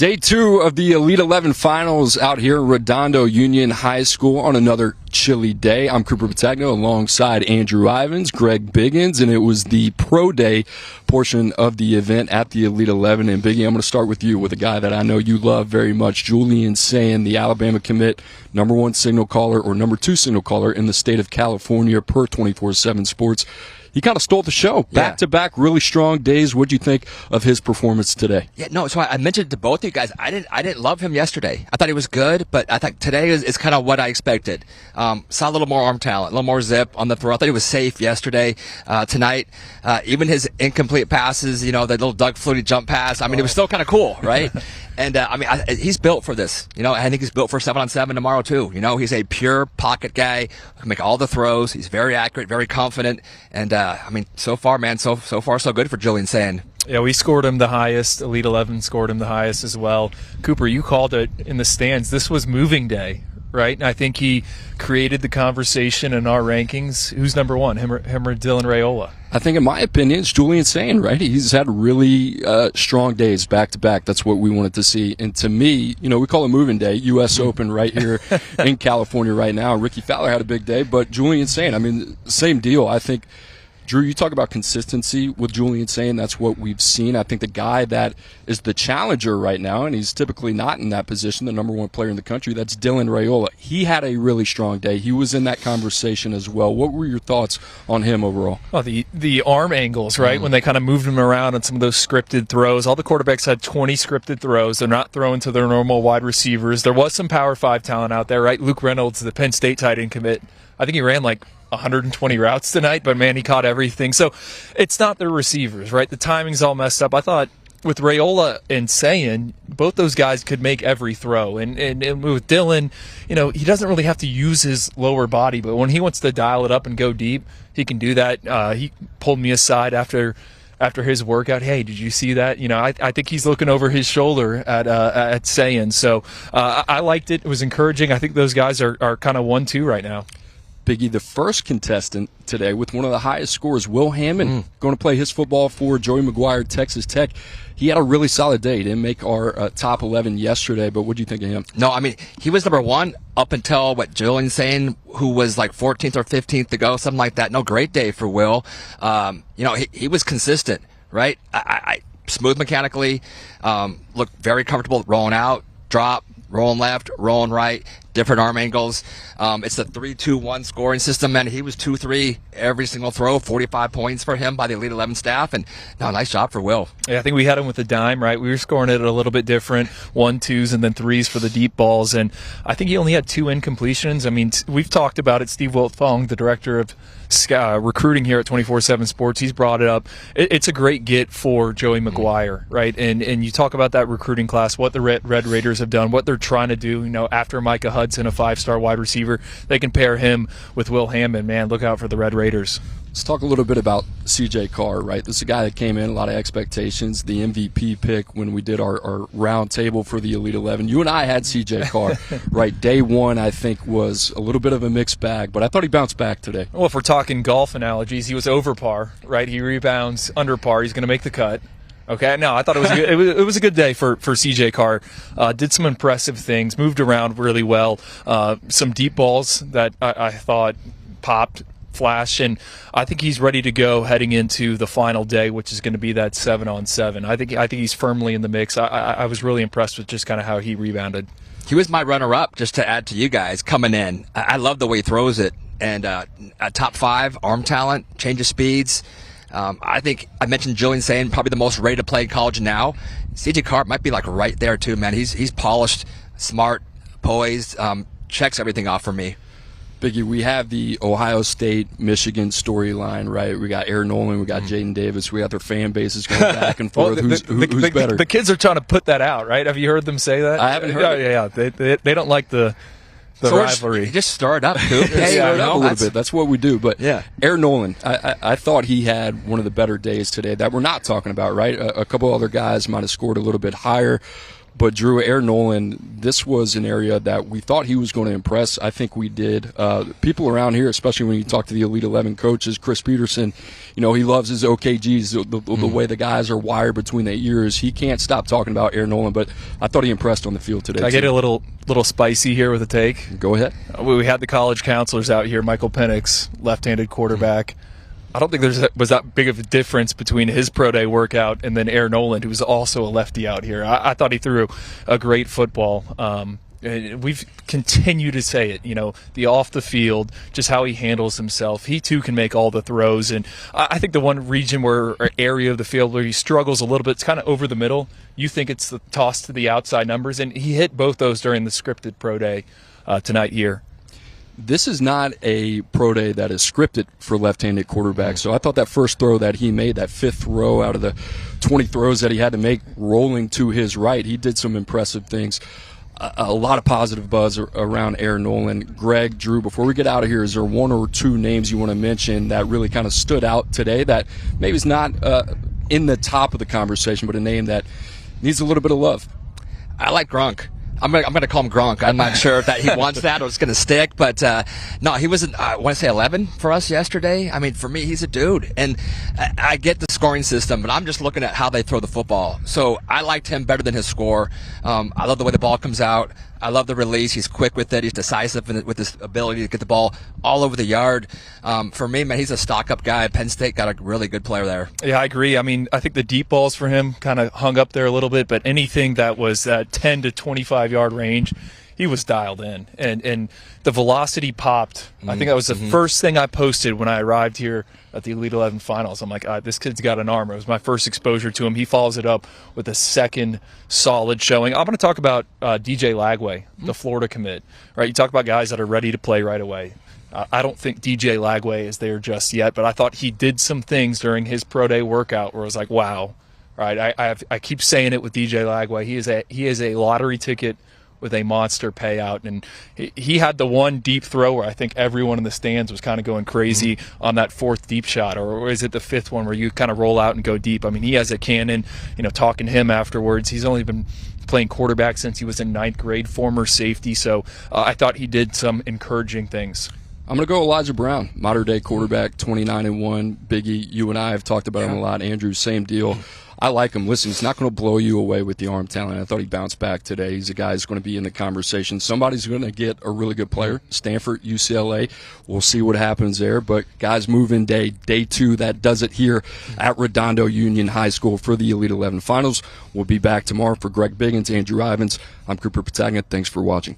Day 2 of the Elite 11 finals out here in Redondo Union High School on another chilly day. I'm Cooper Petagna alongside Andrew Ivins, Greg Biggins, and it was the pro day portion of the event at the Elite 11. And Biggie, I'm going to start with you, with a guy that I know you love very much, Julian Sayin, the Alabama commit, number 1 signal caller or number 2 signal caller in the state of California per 24/7 Sports. He kind of stole the show. Back-to-back, really strong days. What do you think of his performance today? Yeah, no, so I mentioned to both of you guys, I didn't love him yesterday. I thought he was good, but I think today is kind of what I expected. Saw a little more arm talent, a little more zip on the throw. I thought he was safe yesterday. Tonight, even his incomplete passes, the little Doug Flutie jump pass, it was still kind of cool, right? And, he's built for this. I think he's built for 7-on-7 tomorrow, too. He's a pure pocket guy who can make all the throws. He's very accurate, very confident. And, so far, man, so far so good for Julian Sayin. Yeah, we scored him the highest. Elite 11 scored him the highest as well. Cooper, you called it in the stands. This was moving day, right? And I think he created the conversation in our rankings. Who's number 1, him or Dylan Raiola? I think, in my opinion, it's Julian Sayin, right? He's had really strong days back-to-back. That's what we wanted to see. And to me, we call it moving day, U.S. Open right here in California right now. Ricky Fowler had a big day, but Julian Sayin, same deal. I think, Drew, you talk about consistency with Julian Sayin. That's what we've seen. I think the guy that is the challenger right now, and he's typically not in that position, the number 1 player in the country, that's Dylan Raiola. He had a really strong day. He was in that conversation as well. What were your thoughts on him overall? Oh, the arm angles, right? When they kind of moved him around on some of those scripted throws. All the quarterbacks had 20 scripted throws. They're not throwing to their normal wide receivers. There was some Power 5 talent out there, right? Luke Reynolds, the Penn State tight end commit, I think he ran like 120 routes tonight, but man, he caught everything. So it's not their receivers, right? The timing's all messed up. I thought with Raiola and Sayin, both those guys could make every throw. And with Dylan, he doesn't really have to use his lower body, but when he wants to dial it up and go deep, he can do that. He pulled me aside after his workout. Hey, did you see that? I think he's looking over his shoulder at Sayin. So I liked it. It was encouraging. I think those guys are kind of 1-2 right now. Biggie, the first contestant today with one of the highest scores, Will Hammond, going to play his football for Joey McGuire, Texas Tech. He had a really solid day. He didn't make our top 11 yesterday, but what do you think of him? No, he was number 1 up until, Julian Sayin, who was like 14th or 15th to go, something like that. No, great day for Will. He was consistent, right? I smooth mechanically, looked very comfortable rolling out, drop, rolling left, rolling right, different arm angles. It's the 3-2-1 scoring system, and he was 2-3 every single throw, 45 points for him by the Elite 11 staff, and nice job for Will. Yeah, I think we had him with a dime, right? We were scoring it a little bit different, 1-2s and then 3s for the deep balls, and I think he only had 2 incompletions. We've talked about it. Steve Wiltfong, the director of recruiting here at 24/7 Sports, he's brought it up. It's a great get for Joey McGuire, right? And you talk about that recruiting class, what the Red Raiders have done, what they're trying to do. After Micah Hudson, a 5-star wide receiver, they can pair him with Will Hammond. Man, look out for the Red Raiders. Let's talk a little bit about CJ Carr, right? This is a guy that came in, a lot of expectations, the MVP pick when we did our round table for the Elite 11. You and I had CJ Carr, right? Day 1, I think, was a little bit of a mixed bag, but I thought he bounced back today. Well, if we're talking golf analogies, he was over par, right? He rebounds under par. He's going to make the cut. Okay, no, I thought it was it was a good day for CJ Carr. Did some impressive things, moved around really well. Some deep balls that I thought popped, flash, and I think he's ready to go heading into the final day, which is going to be that 7-on-7. I think he's firmly in the mix. I was really impressed with just kind of how he rebounded. He was my runner-up, just to add to you guys coming in. I love the way he throws it, and a top 5 arm talent, change of speeds. I think I mentioned Julian Sayin, probably the most ready to play in college now. CJ Carr might be right there too, man. He's polished, smart, poised, checks everything off for me. Biggie, we have the Ohio State-Michigan storyline, right? We got Air Noland, we got Jaden Davis, we got their fan bases going back and forth. Who's better? The kids are trying to put that out, right? Have you heard them say that? I haven't heard it. Yeah. They don't like the rivalry. Just stir it up, Coop. Stir it up a little bit. That's what we do. But Air Noland, I thought he had one of the better days today that we're not talking about, right? A couple other guys might have scored a little bit higher. But Drew, Air Noland, this was an area that we thought he was going to impress. I think we did. People around here, especially when you talk to the Elite 11 coaches, Chris Peterson, he loves his OKGs, the way the guys are wired between their ears. He can't stop talking about Air Noland, but I thought he impressed on the field today. Can I get a little spicy here with a take? Go ahead. We had the college counselors out here. Michael Penix, left-handed quarterback. I don't think was that big of a difference between his pro day workout and then Air Noland, who was also a lefty out here. I thought he threw a great football. We've continued to say it, the off the field, just how he handles himself. He too can make all the throws. And I think the one region or area of the field where he struggles a little bit, it's kind of over the middle. You think it's the toss to the outside numbers, and he hit both those during the scripted pro day tonight here. This is not a pro day that is scripted for left-handed quarterbacks. So I thought that first throw that he made, that fifth throw out of the 20 throws that he had to make rolling to his right, he did some impressive things. A lot of positive buzz around Air Noland. Greg, Drew, before we get out of here, is there one or two names you want to mention that really kind of stood out today that maybe is not in the top of the conversation, but a name that needs a little bit of love? I like Grunk. I'm gonna call him Gronk. I'm not sure if that he wants that or it's gonna stick, but no, he was I want to say 11 for us yesterday. I mean, for me, he's a dude, and I get the scoring system, but I'm just looking at how they throw the football. So I liked him better than his score. I love the way the ball comes out. I love the release. He's quick with it. He's decisive with his ability to get the ball all over the yard. For me, man, he's a stock-up guy. Penn State got a really good player there. Yeah, I agree. I mean, I think the deep balls for him kind of hung up there a little bit, but anything that was that 10 to 25-yard range, he was dialed in. And the velocity popped. I think that was the first thing I posted when I arrived here at the Elite 11 finals. I'm like, this kid's got an arm. It was my first exposure to him. He follows it up with a second solid showing. I'm going to talk about DJ Lagway, the Florida commit. Right? You talk about guys that are ready to play right away. I don't think DJ Lagway is there just yet, but I thought he did some things during his pro day workout where I was like, wow. Right? I keep saying it with DJ Lagway. He is a lottery ticket with a monster payout, and he had the one deep throw where I think everyone in the stands was kind of going crazy on that fourth deep shot, or is it the fifth one where you kind of roll out and go deep? I mean, he has a cannon. Talking to him afterwards, he's only been playing quarterback since he was in 9th grade, former safety, so I thought he did some encouraging things. I'm going to go Elijah Brown, modern-day quarterback, 29-1. Biggie, you and I have talked about him a lot. Andrew, same deal. I like him. Listen, he's not going to blow you away with the arm talent. I thought he bounced back today. He's a guy who's going to be in the conversation. Somebody's going to get a really good player. Stanford, UCLA. We'll see what happens there. But, guys, move-in day 2. That does it here at Redondo Union High School for the Elite 11 Finals. We'll be back tomorrow for Greg Biggins, Andrew Ivins. I'm Cooper Petagna. Thanks for watching.